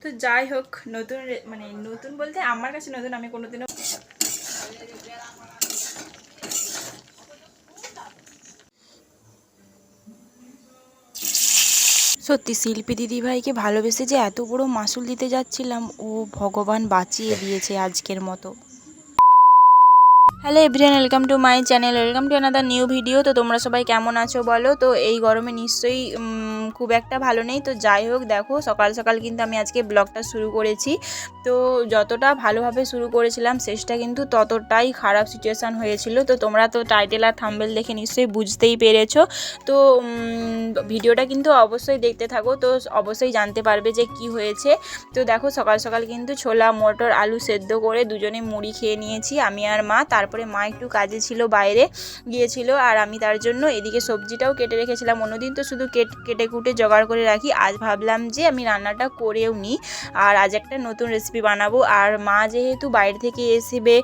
তো যাই হোক, নতুন মানে নতুন বলতে আমার কাছে নতুন, আমি কোনোদিনও সত্যি শিল্পী দিদিভাইকে ভালোবেসে যে এত বড় মাসুল দিতে যাচ্ছিলাম, ও ভগবান বাঁচিয়ে দিয়েছে আজকের মতো। Hello everyone, welcome to my channel, welcome to another new video. তো তোমরা সবাই কেমন আছো বলো? তো এই গরমে নিশ্চয়ই খুব একটা ভালো নেই। তো যাই হোক, দেখো সকাল সকাল কিন্তু আমি আজকে ব্লগটা শুরু করেছি। তো যতটা ভালোভাবে শুরু করেছিলাম, শেষটা কিন্তু ততটাই খারাপ সিচুয়েশান হয়েছিল। তো তোমরা তো টাইটেল আর থাম্বনেল দেখে নিশ্চয়ই বুঝতেই পেরেছো। তো ভিডিওটা কিন্তু অবশ্যই দেখতে থাকো, তো অবশ্যই জানতে পারবে যে কি হয়েছে। তো দেখো সকাল সকাল কিন্তু ছোলা মটর আলু সেদ্ধ করে দুজনে মুড়ি খেয়ে নিয়েছি, আমি আর মা। তারপরে মা একটু কাজে ছিল, বাইরে গিয়েছিল, আর আমি তার জন্য এদিকে সবজিটাও কেটে রেখেছিলাম। অন্যদিন তো শুধু কেটে কুটে জোগাড় করে রাখি, আজ ভাবলাম যে আমি রান্নাটা করেও নিই, আর আজ একটা নতুন রেসিপি বানাবো। আর মা যেহেতু বাইরে থেকে আসবে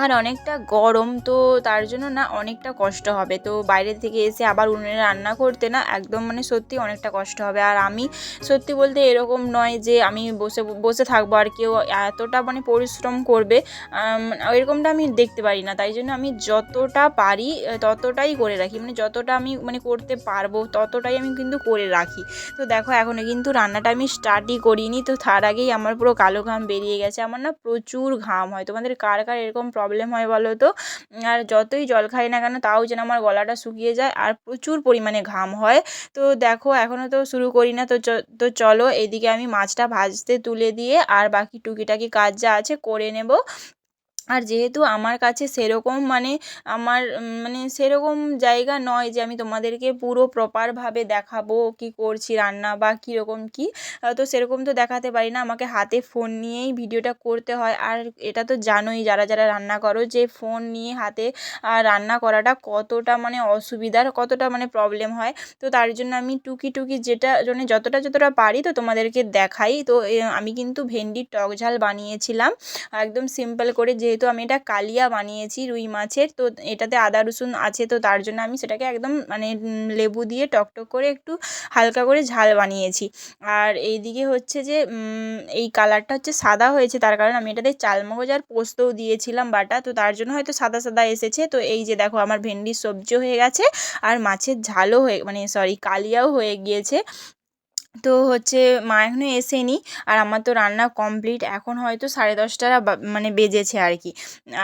আর অনেকটা গরম, তো তার জন্য না অনেকটা কষ্ট হবে। তো বাইরে থেকে এসে আবার উনুনে রান্না করতে না একদম মানে সত্যি অনেকটা কষ্ট হবে। আর আমি সত্যি বলতে এরকম নয় যে আমি বসে বসে থাকবো আর কেউ এতটা মানে পরিশ্রম করবে, এরকমটা আমি দেখতে পারি না। তাই জন্য আমি যতটা পারি ততটাই করে রাখি, মানে যতটা আমি মানে করতে পারবো ততটাই আমি কিন্তু করে রাখি। তো দেখো এখনও কিন্তু রান্নাটা আমি স্টার্টই করিনি, তো তার আগেই আমার পুরো কালো ঘাম বেরিয়ে গেছে। আমার না প্রচুর ঘাম হয়। তোমাদের কার কার এরকম প্রবলেম হয় বলো তো? আর যতই জল খাই না কেন তাও যেন আমার গলাটা শুকিয়ে যায় আর প্রচুর পরিমাণে ঘাম হয়। তো দেখো এখনও তো শুরু করি না, তো চলো এইদিকে আমি মাছটা ভাজতে তুলে দিয়ে আর বাকি টুকিটাকি কাজ যা আছে করে নেব। আর যেহেতু আমার কাছে সেরকম মানে আমার মানে সেরকম জায়গা নয় যে আমি তোমাদেরকে পুরো প্রপারভাবে দেখাবো কি করছি রান্না বা কীরকম কী, তো সেরকম তো দেখাতে পারি না, আমাকে হাতে ফোন নিয়েই ভিডিওটা করতে হয়। আর এটা তো জানোই যারা যারা রান্না করো যে ফোন নিয়ে হাতে রান্না করাটা কতটা মানে অসুবিধার, কতটা মানে প্রবলেম হয়। তো তার জন্য আমি টুকি যেটা মানে যতটা পারি তো তোমাদেরকে দেখাই। তো আমি কিন্তু ভেন্ডির টক ঝাল বানিয়েছিলাম একদম সিম্পল করে, যেহেতু আমি এটা কালিয়া বানিয়েছি রুই মাছের, তো এটাতে আদা রসুন আছে, তো তার জন্য আমি সেটাকে একদম মানে লেবু দিয়ে টকটক করে একটু হালকা করে ঝাল বানিয়েছি। আর এইদিকে হচ্ছে যে এই কালারটা হচ্ছে সাদা হয়েছে, তার কারণ আমি এটাতে চালমগজ আর পোস্তও দিয়েছিলাম বাটা, তো তার জন্য হয়তো সাদা সাদা এসেছে। তো এই যে দেখো আমার ভেন্ডির সবজিও হয়ে গেছে আর মাছের ঝালও হয়ে মানে সরি কালিয়াও হয়ে গিয়েছে। তো হচ্ছে মা এখনও এসেনি আর আমার তো রান্না কমপ্লিট, এখন হয়তো 10:30টা মানে বেজেছে আর কি।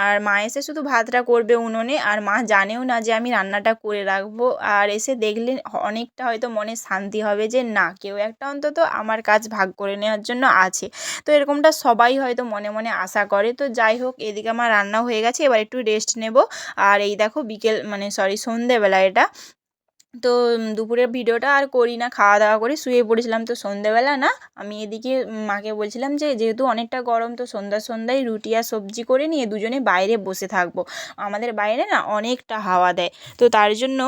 আর মা এসে শুধু ভাতটা করবে উনুনে, আর মা জানেও না যে আমি রান্নাটা করে রাখবো। আর এসে দেখলে অনেকটা হয়তো মনে শান্তি হবে যে না কেউ একটা অন্তত আমার কাজ ভাগ করে নেওয়ার জন্য আছে। তো এরকমটা সবাই হয়তো মনে মনে আশা করে। তো যাই হোক, এদিকে আমার রান্না হয়ে গেছে, এবার একটু রেস্ট নেব। আর এই দেখো বিকেল মানে সরি সন্ধেবেলা এটা। তো দুপুরের ভিডিওটা আর করি না, খাওয়া দাওয়া করে শুয়ে পড়েছিলাম। তো সন্ধেবেলা না আমি এদিকে মাকে বলছিলাম যে যেহেতু অনেকটা গরম, তো সন্ধ্যায় রুটি আর সবজি করে নিয়ে দুজনে বাইরে বসে থাকবো। আমাদের বাইরে না অনেকটা হাওয়া দেয়, তো তার জন্য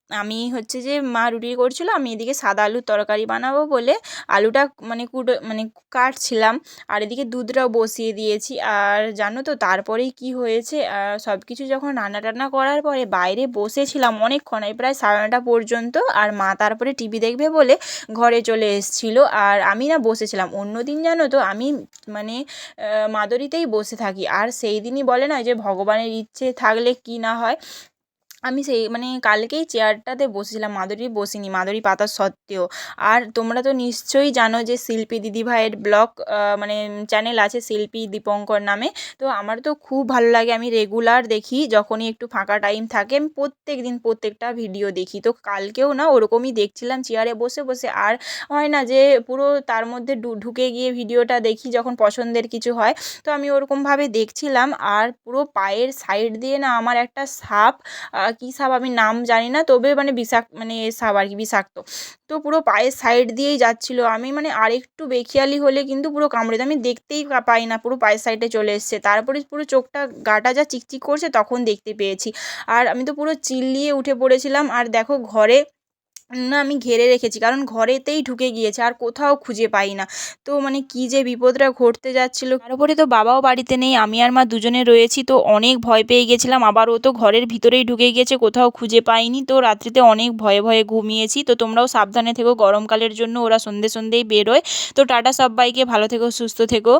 আমি হচ্ছে যে মা রুটি করছিল, আমি এদিকে সাদা আলুর তরকারি বানাবো বলে আলুটা মানে মানে কাটছিলাম, আর এদিকে দুধটাও বসিয়ে দিয়েছি। আর জানো তো তারপরেই কি হয়েছে, সব কিছু যখন রান্না টান্না করার পরে বাইরে বসেছিলাম অনেকক্ষণ, প্রায় 9:30 পর্যন্ত। আর মা তারপরে টিভি দেখবে বলে ঘরে চলে এসেছিলো, আর আমি না বসেছিলাম। অন্যদিন জানো তো আমি মানে মাদুরিতেই বসে থাকি, আর সেই দিনই বলে না যে ভগবানের ইচ্ছে থাকলে কি না হয়, আমি সেই মানে কালকেই চেয়ারটাতে বসেছিলাম, মাদুরি বসিনি, মাদুরি পাতা সত্ত্বেও। আর তোমরা তো নিশ্চয়ই জানো যে শিল্পী দিদিভাইয়ের ব্লগ মানে চ্যানেল আছে শিল্পী দীপঙ্কর নামে। তো আমার তো খুব ভালো লাগে, আমি রেগুলার দেখি, যখনই একটু ফাঁকা টাইম থাকে আমি প্রত্যেক দিন প্রত্যেকটা ভিডিও দেখি। তো কালকেও না ওরকমই দেখছিলাম চেয়ারে বসে বসে, আর হয় না যে পুরো তার মধ্যে ঢুকে গিয়ে ভিডিওটা দেখি যখন পছন্দের কিছু হয়। তো আমি ওরকমভাবে দেখছিলাম, আর পুরো পায়ের সাইড দিয়ে না আমার একটা সাপ, কী সাপ আমি নাম জানি না, তবে মানে মানে সাপ আর কি বিষাক্ত, তো পুরো পায়ের সাইড দিয়েই যাচ্ছিলো। আমি মানে আরেকটু বেখেয়ালি হলে কিন্তু পুরো কামড়ে দেয়, আমি দেখতেই পাই না, পুরো পায়ের সাইডে চলে এসছে। তারপরে পুরো চোখটা গাটা যা চিকচিক করছে তখন দেখতে পেয়েছি, আর আমি তো পুরো চিল্লিয়ে উঠে পড়েছিলাম। আর দেখো ঘরে না আমি ঘিরে রেখেছি, কারণ ঘরেতেই ঢুকে গিয়েছে, আর কোথাও খুঁজে পাই না। তো মানে কী যে বিপদটা ঘটতে যাচ্ছিল, তার উপরে তো বাবাও বাড়িতে নেই, আমি আর মা দুজনে রয়েছি, তো অনেক ভয় পেয়ে গেছিলাম। আবার ও তো ঘরের ভিতরেই ঢুকে গিয়েছে, কোথাও খুঁজে পাইনি, তো রাত্রিতে অনেক ভয়ে ভয়ে ঘুমিয়েছি। তো তোমরাও সাবধানে থেকো, গরমকালের জন্য ওরা সন্ধে সন্ধেই বেরোয়। তো টাটা সব্বাইকে, ভালো থেকো, সুস্থ থেকো।